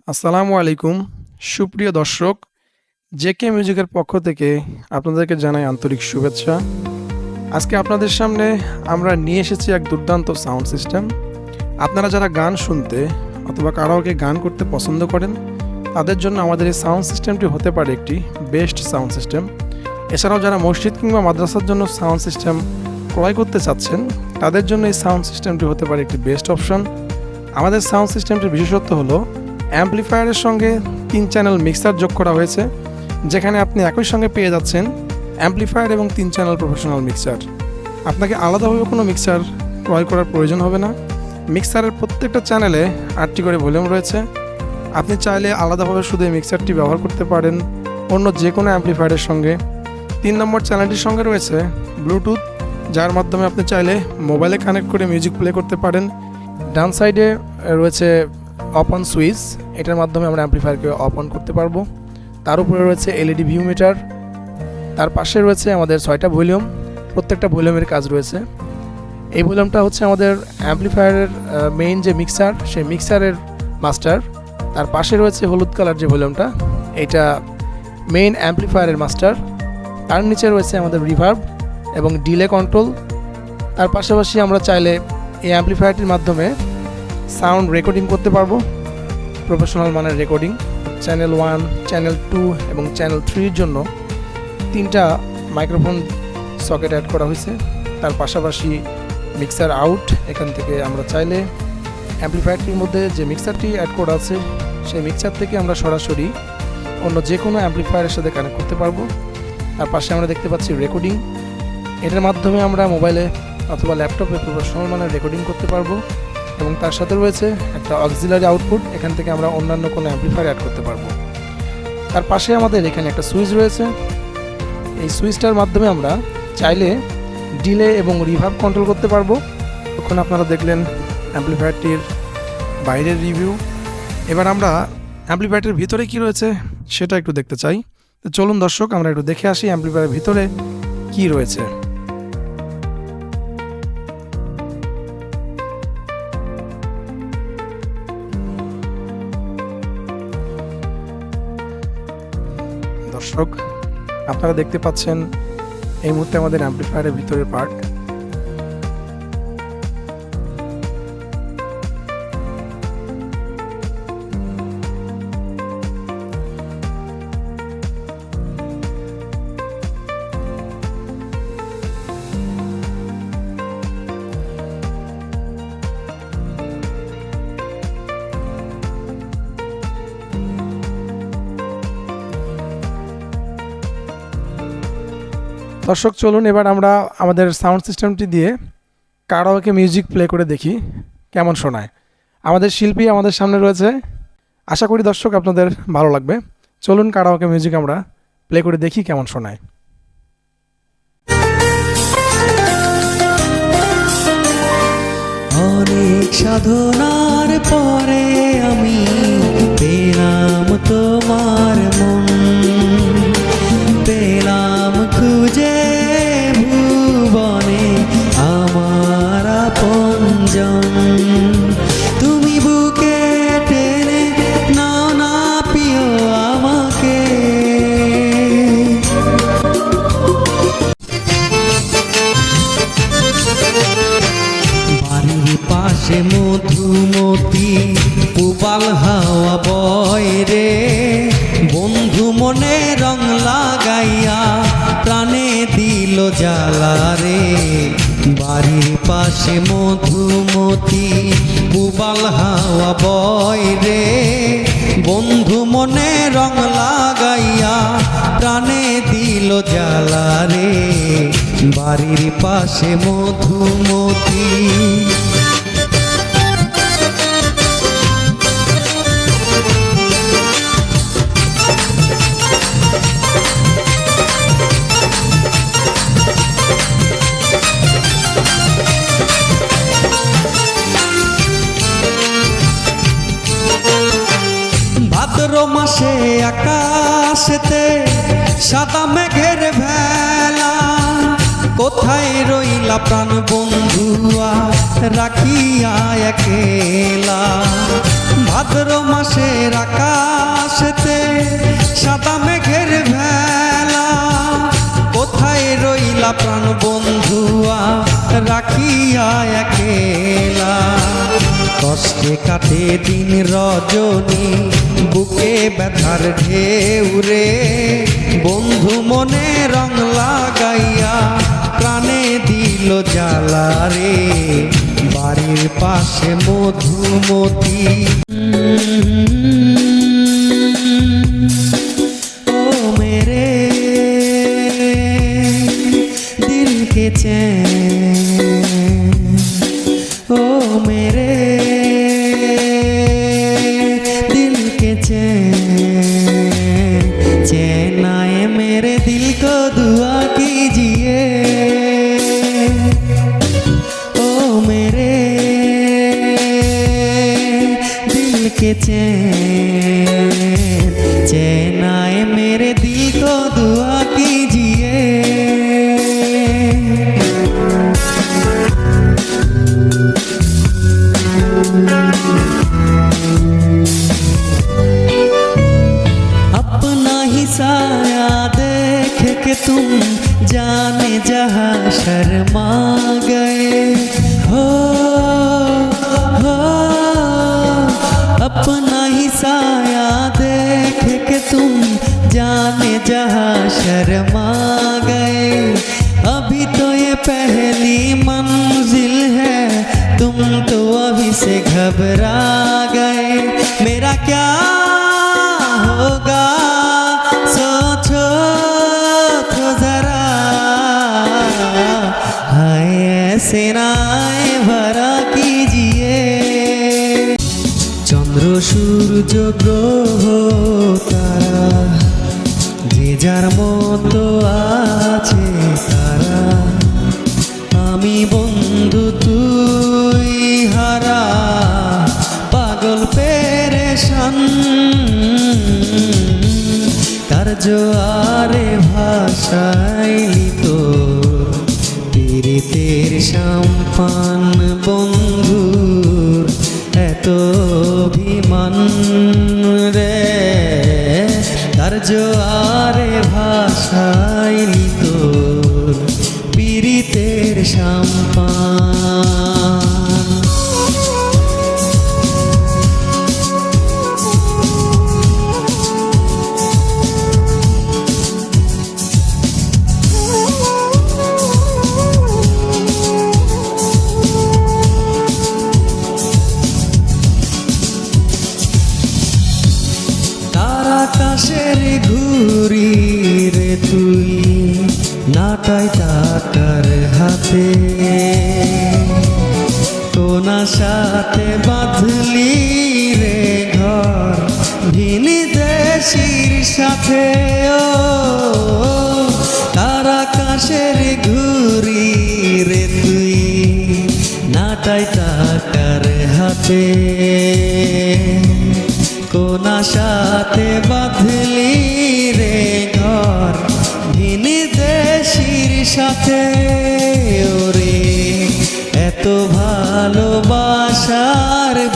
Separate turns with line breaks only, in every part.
আসসালামু আলাইকুম সুপ্রিয় দর্শক, জেকে মিউজিকের পক্ষ থেকে আপনাদেরকে জানাই আন্তরিক শুভেচ্ছা। আজকে আপনাদের সামনে আমরা নিয়ে এসেছি এক দুর্দান্ত সাউন্ড সিস্টেম। আপনারা যারা গান শুনতে অথবা কারাওকে গান করতে পছন্দ করেন, তাদের জন্য আমাদের এই সাউন্ড সিস্টেমটি হতে পারে একটি বেস্ট সাউন্ড সিস্টেম। এছাড়াও যারা মসজিদ কিংবা মাদ্রাসার জন্য সাউন্ড সিস্টেম ক্রয় করতে চাচ্ছেন, তাদের জন্য এই সাউন্ড সিস্টেমটি হতে পারে একটি বেস্ট অপশন। আমাদের সাউন্ড সিস্টেমটির বিশেষত্ব হলো অ্যাম্পলিফায়ারের সঙ্গে 3 চ্যানেল মিক্সার যোগ করা হয়েছে, যেখানে আপনি একই সঙ্গে পেয়ে যাচ্ছেন অ্যাম্পলিফায়ার এবং 3 চ্যানেল প্রফেশনাল মিক্সার। আপনাকে আলাদাভাবে কোনো মিক্সার ক্রয় করার প্রয়োজন হবে না। মিক্সারের প্রত্যেকটা চ্যানেলে 8টি করে ভলিউম রয়েছে। আপনি চাইলে আলাদাভাবে শুধু এই মিক্সারটি ব্যবহার করতে পারেন অন্য যে কোনো অ্যাম্পলিফায়ারের সঙ্গে। 3 নম্বর চ্যানেলটির সঙ্গে রয়েছে ব্লুটুথ, যার মাধ্যমে আপনি চাইলে মোবাইলে কানেক্ট করে মিউজিক প্লে করতে পারেন। ডান সাইডে রয়েছে অফ অন সুইচ, এটার মাধ্যমে আমরা অ্যাম্পলিফায়ারকে অফ অন করতে পারবো। তার উপরে রয়েছে এলইডি ভিউ মিটার, তার পাশে রয়েছে আমাদের 6টা ভলিউম, প্রত্যেকটা ভলিউমের কাজ রয়েছে। এই ভলিউমটা হচ্ছে আমাদের অ্যাম্পলিফায়ারের মেইন যে মিক্সার, সেই মিক্সারের মাস্টার। তার পাশে রয়েছে হলুদ কালার যে ভলিউমটা, এইটা মেইন অ্যাম্পলিফায়ারের মাস্টার। তার নিচে রয়েছে আমাদের রিভার্ব এবং ডিলে কন্ট্রোল। তার পাশাপাশি আমরা চাইলে এই অ্যাম্পলিফায়ারটির মাধ্যমে সাউন্ড রেকর্ডিং করতে পারবো, প্রফেশনাল মানের রেকর্ডিং। চ্যানেল 1, চ্যানেল 2 এবং চ্যানেল 3 এর জন্য 3টা মাইক্রোফোন সকেট অ্যাড করা হয়েছে। তার পাশাপাশি মিক্সার আউট, এখান থেকে আমরা চাইলে অ্যাম্পলিফায়ারটির মধ্যে যে মিক্সারটি অ্যাড করা আছে, সেই মিক্সার থেকে আমরা সরাসরি অন্য যে কোনো অ্যাম্পলিফায়ারের সাথে কানেক্ট করতে পারবো। তার পাশে আমরা দেখতে পাচ্ছি রেকর্ডিং, এটার মাধ্যমে আমরা মোবাইলে অথবা ল্যাপটপে প্রফেশনাল মানের রেকর্ডিং করতে পারবো। এবং তার সাথে রয়েছে একটা অক্সিলারি আউটপুট, এখান থেকে আমরা অন্যান্য কোনো অ্যাম্পলিফায়ার অ্যাড করতে পারবো। তার পাশে আমাদের এখানে একটা সুইচ রয়েছে। এই সুইচটার মাধ্যমে আমরা চাইলে ডিলে এবং রিভার্ব কন্ট্রোল করতে পারবো। তখন আপনারা দেখলেন অ্যাম্পলিফায়ারটির বাইরের রিভিউ। এবার আমরা অ্যাম্পলিফায়ারটির ভিতরে কি রয়েছে সেটা একটু দেখতে চাই। তো চলুন দর্শক, আমরা একটু দেখে আসি অ্যাম্পলিফায়ারের ভিতরে কি রয়েছে। দর্শক, আপনারা দেখতে পাচ্ছেন এই মুহূর্তে আমাদের অ্যাম্পলিফায়ারের ভিতরের পার্ট। দর্শক চলুন, এবার আমরা আমাদের সাউন্ড সিস্টেমটি দিয়ে কারাওকে মিউজিক প্লে করে দেখি কেমন শোনায়। আমাদের শিল্পী আমাদের সামনে রয়েছে, আশা করি দর্শক আপনাদের ভালো লাগবে। চলুন কারাওকে মিউজিক আমরা প্লে করে দেখি কেমন শোনায়।
অনেক সাধনার পরে আমি পেলাম তোমার মন, পেলাম খুঁজে ভুবনে আমার আপনজন। তুমি বুকে টেনে নাও না প্রিয় আমাকে, বাড়ির পাশে মধুমতি পুবাল হাওয়া বয় রে, বন্ধু মনে রং লাগাইয়া প্রাণে দিল জ্বালা রে। বাড়ির পাশে মধুমতি পুবাল হাওয়া বয় রে, বন্ধু মনে রং লাগাইয়া প্রাণে দিল জ্বালা রে। বাড়ির পাশে মধুমতি। ভাদ্র মাসে আকাশেতে সাদা মেঘের ভেলা, কোথায় রইলা প্রাণ বন্ধুয়া রাখিয়া একেলা। ভাদ্র মাসের আকাশেতে সাদা মেঘের ভেলা, কোথায় রইলা প্রাণ বন্ধুয়া রাখিয়া একেলা। কষ্টে কাটে দিন রজনী বুকে ব্যথার ঢেউ রে, বন্ধু মনে রং লাগাইয়া প্রাণে দিল জ্বালা রে। বাড়ির পাশে মধুমতি ও মেরে দিল কে চैन, ओ मेरे दिल के चैन, चैन आए मेरे दिल को दुआ कीजिए। ओ मेरे दिल के चैन, चैन आए मेरे दिल को दुआ कीजिए। अपना ही साया देख के तुम जाने जहाँ शर्मा गए हो, अपना ही साया देख के तुम जाने जहाँ शर्मा गए। अभी तो ये पहली मंजिल है, तुम तो अभी से घबरा गए। मेरा क्या होगा सोचो तो जरा, हाय ऐसे नाए भरा कीजिए। चंद्र सूर्य ग्रह तारा যে যার মতো আছে তারা, আমি বন্ধু তুই হারা পাগল পেরেশান। তার জোয়ারে ভাসাইলি তো পীড়িতের সম্পান বন্ধুর এত অভিমান রে। তার জোয়ারে ভাসাইলি তোর পীড়িতের সম্পান। আকাশের ঘুরি রে তুই নাটাই টাকার হাতে, কোনা সাথে বাঁধলি রে ঘর ভিন দেশির সাথে। ও তার আকাশের ঘুরি রে তুই নাটাই টাকার হাতে, কোনা সাথে বাঁধলি রে ঘর ভিন দেশির সাথে। ওরে এত ভালোবাসার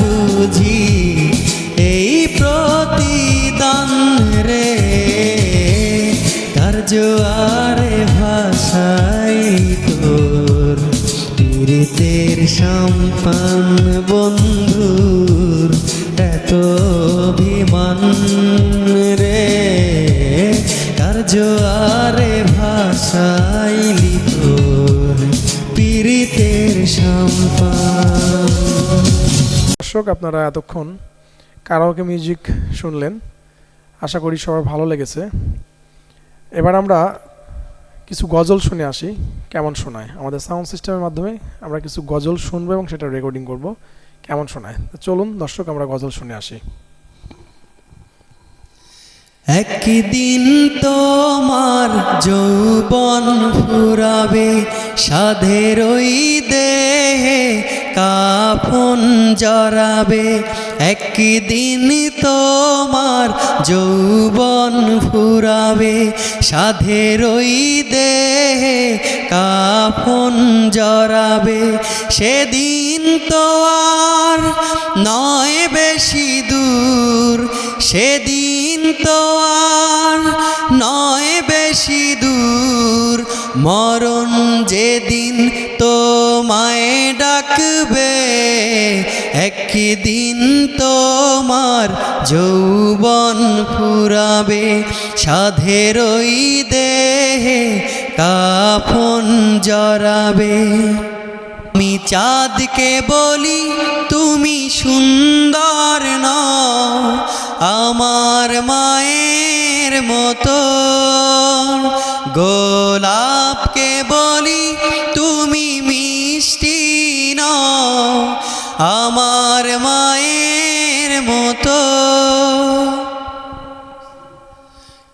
বুঝি এই প্রতিদান রে। তার জোয়ারে ভাসাই তোর পীড়িতের সম্পান বন্ধুর এত অভিমান রে। তার জোয়ারে ভাসাইলি তোর পীড়িতের সম্পান।
দর্শক, আপনারা এতক্ষণ কারাওকে মিউজিক শুনলেন, আশা করি সবার ভালো লেগেছে। এবার আমরা কিছু গজল শুনে আসি কেমন শোনায়। আমাদের সাউন্ড সিস্টেমের মাধ্যমে আমরা কিছু গজল শুনবো এবং সেটা রেকর্ডিং করব, কেমন শোনায়। চলুন দর্শক, আমরা গজল শুনে আসি।
একদিন তোমার যৌবন ফুরাবে, সাধের ওই দেহে কাফন জড়াবে। একদিন তোমার যৌবন ফুরাবে, সাধের ওই দেহে কাফন জড়াবে। সেদিন তো আর নয় বেশি দূর, সেদিন তো আর নয় বেশি দূর, মরণ যেদিন তোমায় ডাকবে। একদিন তোমার যৌবন ফুরাবে, সাধের ওই দেহে কাফন জড়াবে। আমি চাঁদকে বলি তুমি সুন্দর নও, আমার মায়ের মতো। গোলাপকে বলি তুমি মিষ্টি নও, আমার মায়ের মতো।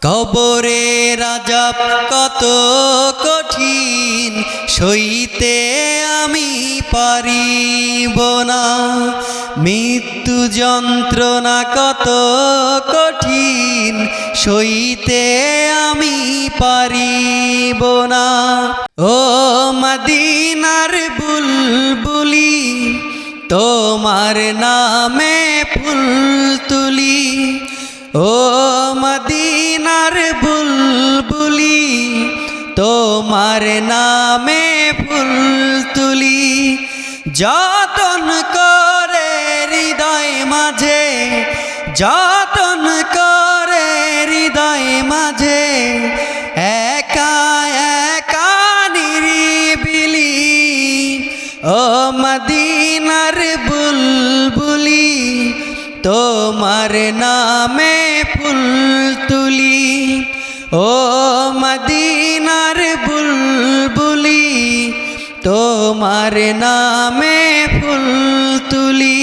কবরের আযাব কত কঠিন, সইতে আমি পারিব না। মৃত্যু যন্ত্রণা কত কঠিন, সইতে আমি পারিব না। ও মদিনার বুলবুলি, তোমার নামে ফুল তুলি। ও মদিনার বুলবুলি, তোমার নামে ফুল তুলি। যতন করে হৃদয় মাঝে, যতন করে হৃদয় মাঝে, একা একা নিরিবিলি। ও মদিনার বুলবুলি, তোমার নামে ফুল তুলি। ও মদিনার বুলবুলি, তোমার নামে ফুল তুলি।